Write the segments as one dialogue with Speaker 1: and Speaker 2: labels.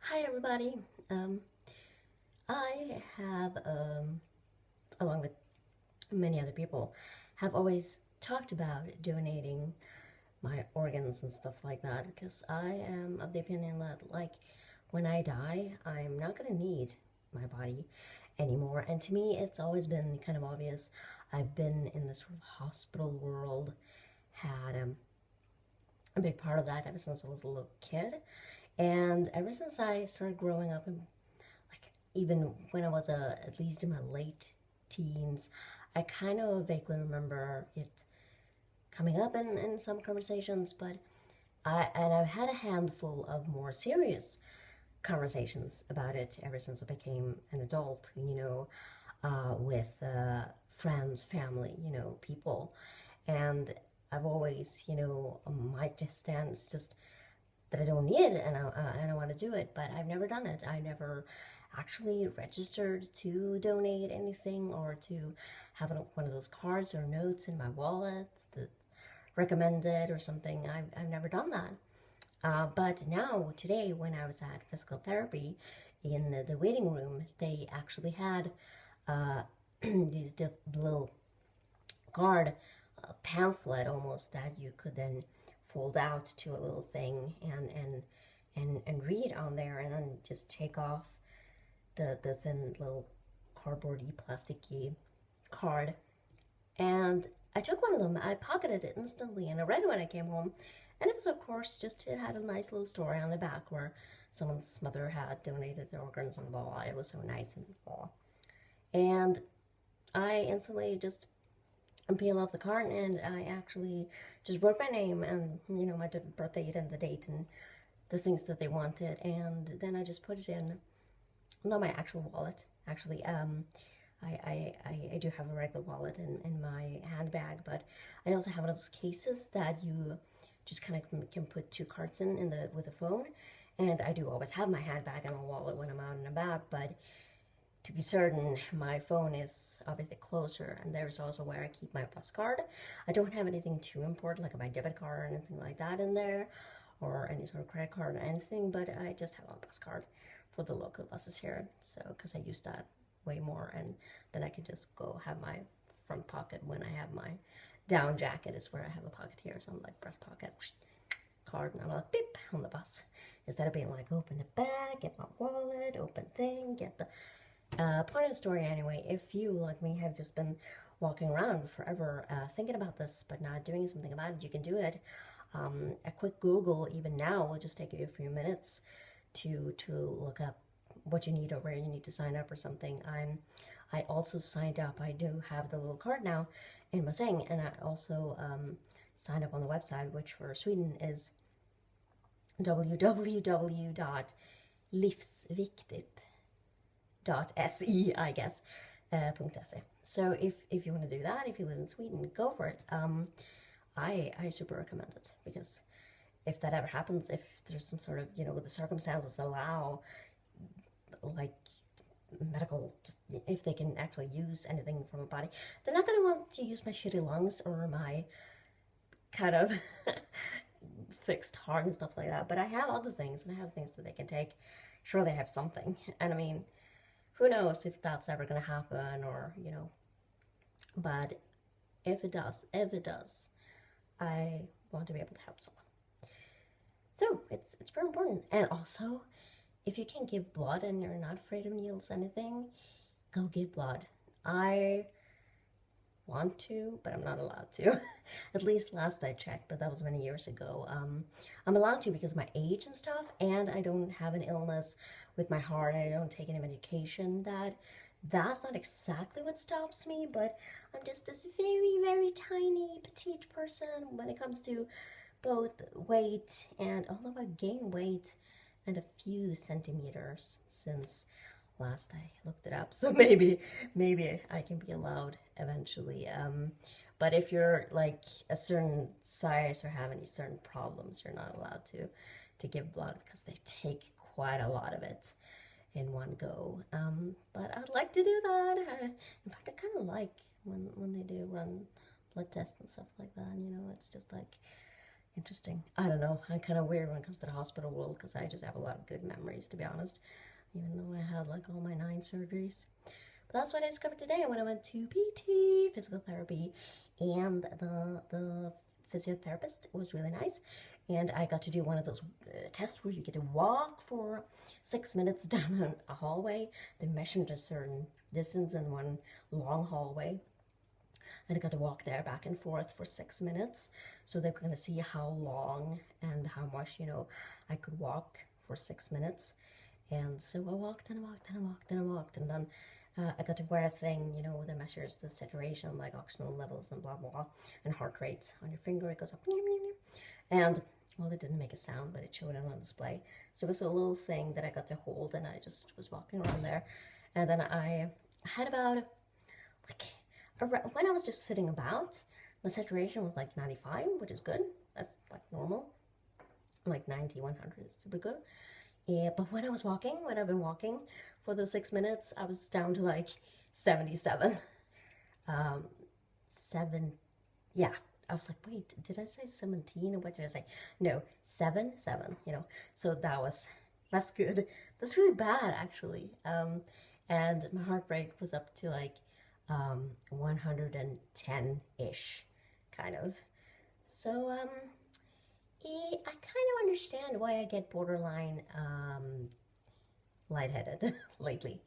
Speaker 1: Hi everybody. Um, I have, along with many other people, have always talked about donating my organs and stuff like that because I am of the opinion that, like, when I die, I'm not gonna need my body anymore. And to me, it's always been kind of obvious. I've been in this sort of hospital world, had a big part of that ever since I was a little kid. And ever since I started growing up and like even when I was at least in my late teens, I kind of vaguely remember it coming up in some conversations, but I've had a handful of more serious conversations about it ever since I became an adult, with friends, family, people. And I've always, my stance just that I don't need it and I want to do it, but I've never done it. I never actually registered to donate anything or to have one of those cards or notes in my wallet that's recommended or something. I've never done that. But now, today, when I was at physical therapy in the waiting room, they actually had uh, these little card pamphlet almost that you could then fold out to a little thing and read on there and then just take off the thin little cardboardy plasticky card. And I took one of them, I pocketed it instantly, and I read it when I came home. And it was, of course, just it had a nice little story on the back where someone's mother had donated their organs and blah blah. It was so nice and blah. And I instantly just peel off the card and I actually just wrote my name and my birthday and the date and the things that they wanted, and then I just put it in, not my actual wallet actually. I do have a regular wallet in my handbag, but I also have one of those cases that you just kind of can put two cards in the with a phone. And I do always have my handbag and my wallet when I'm out and about, but to be certain, my phone is obviously closer, and there's also where I keep my bus card. I don't have anything too important like my debit card or anything like that in there, or any sort of credit card or anything, but I just have a bus card for the local buses here. So, because I use that way more, and then I can just go have my front pocket when I have my down jacket is where I have a pocket here, so I'm like breast pocket, card, and I'm like beep on the bus. Instead of being like open the bag, get my wallet, open thing, get the point of the story anyway, if you, like me, have just been walking around forever thinking about this but not doing something about it, you can do it. A quick Google, even now, will just take you a few minutes to look up what you need or where you need to sign up or something. I also signed up. I do have the little card now in my thing, and I also signed up on the website, which for Sweden is www.livsviktigt .se, I guess, .se. So if you want to do that, if you live in Sweden, go for it. I super recommend it, because if that ever happens, if there's some sort of, with the circumstances allow, like medical, just if they can actually use anything from a body, they're not going to want to use my shitty lungs or my kind of fixed heart and stuff like that. But I have other things, and I have things that they can take. Sure, they have something. And I mean, who knows if that's ever going to happen, or but if it does, I want to be able to help someone. So it's very important. And also, if you can give blood and you're not afraid of needles, anything, go give blood. I want to, but I'm not allowed to. At least last I checked, but that was many years ago. I'm allowed to because of my age and stuff, and I don't have an illness with my heart, and I don't take any medication. That's not exactly what stops me, but I'm just this very, very tiny, petite person when it comes to both weight and, although I've gained weight and a few centimeters since last I looked it up, so maybe I can be allowed eventually. But if you're like a certain size or have any certain problems, you're not allowed to give blood, because they take quite a lot of it in one go. But I'd like to do that. In fact, I kind of like when they do run blood tests and stuff like that. It's just like, Interesting. I don't know. I'm kind of weird when it comes to the hospital world because I just have a lot of good memories, to be honest, even though I had like all my 9 surgeries. But that's what I discovered today when I went to PT, physical therapy, and the physiotherapist was really nice. And I got to do one of those tests where you get to walk for 6 minutes down a hallway. They measured a certain distance in one long hallway. And I got to walk there back and forth for 6 minutes. So they were going to see how long and how much, you know, I could walk for 6 minutes. And so I walked and I walked and I walked and I walked. And then I got to wear a thing, you know, that measures the saturation, like oxygen levels and blah, blah, and heart rate on your finger. It goes up. And, well, it didn't make a sound, but it showed it on display. So it was a little thing that I got to hold, and I just was walking around there. And then I had about, like, when I was just sitting about, my saturation was like 95, which is good. That's like normal. Like 90, 100 is super good. Yeah, but when I've been walking for those 6 minutes, I was down to like 77. Yeah. I was like, wait, did I say 17 or what did I say? No, 7, you know. So that's good. That's really bad actually. And my heart rate was up to like 110-ish, kind of. So I kind of understand why I get borderline lightheaded lately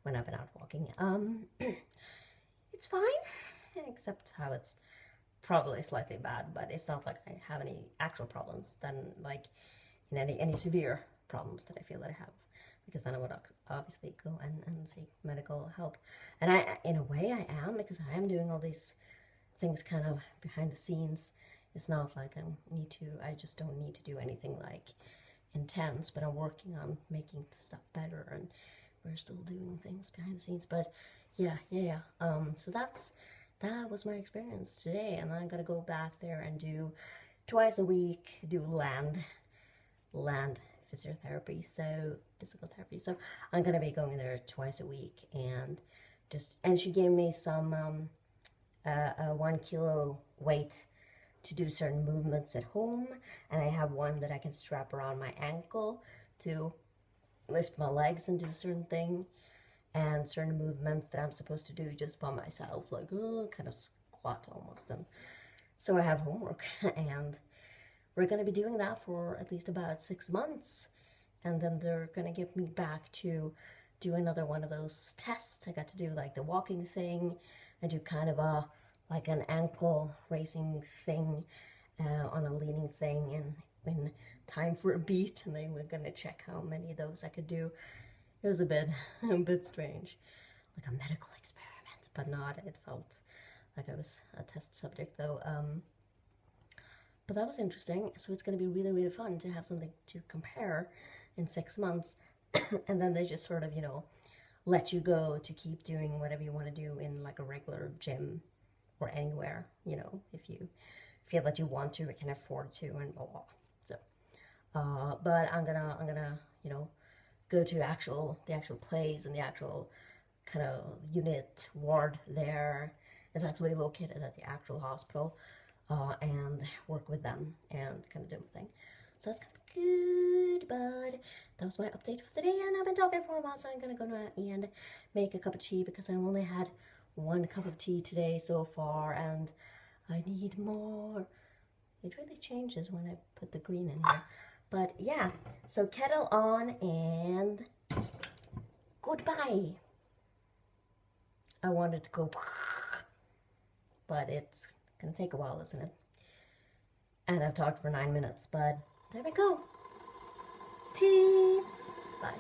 Speaker 1: when I've been out walking. It's fine, except how it's probably slightly bad, but it's not like I have any actual problems than like in any severe problems that I feel that I have, because then I would obviously go and seek medical help. And I, in a way, I am, because I am doing all these things kind of behind the scenes. It's not like I just don't need to do anything like intense, but I'm working on making stuff better, and we're still doing things behind the scenes. But yeah. So that was my experience today, and I'm gonna go back there and do twice a week, do land physiotherapy, so physical therapy. So I'm gonna be going there twice a week, and she gave me some 1 kilo weight to do certain movements at home, and I have one that I can strap around my ankle to lift my legs and do a certain thing, and certain movements that I'm supposed to do just by myself, like kind of squat almost. And so I have homework, and we're going to be doing that for at least about 6 months, and then they're going to get me back to do another one of those tests. I got to do like the walking thing, and do kind of like an ankle raising thing on a leaning thing, and in time for a beat, and they were going to check how many of those I could do. It was a bit strange, like a medical experiment, but not. It felt like I was a test subject though. But that was interesting. So it's going to be really, really fun to have something to compare in 6 months. And then they just sort of, you know, let you go to keep doing whatever you want to do in like a regular gym or anywhere, you know, if you feel that you want to or can afford to, and blah, blah. So, but I'm gonna, you know, go to the actual place, and the actual kind of unit ward there is actually located at the actual hospital, and work with them and kind of do my thing. So that's kind of good, but that was my update for today, and I've been talking for a while, so I'm gonna go now and make a cup of tea, because I only had 1 cup of tea today so far, and I need more. It really changes when I put the green in here. But yeah, so kettle on, and goodbye. I wanted to go, but it's gonna take a while, isn't it? And I've talked for 9 minutes, but there we go. Tea. Bye.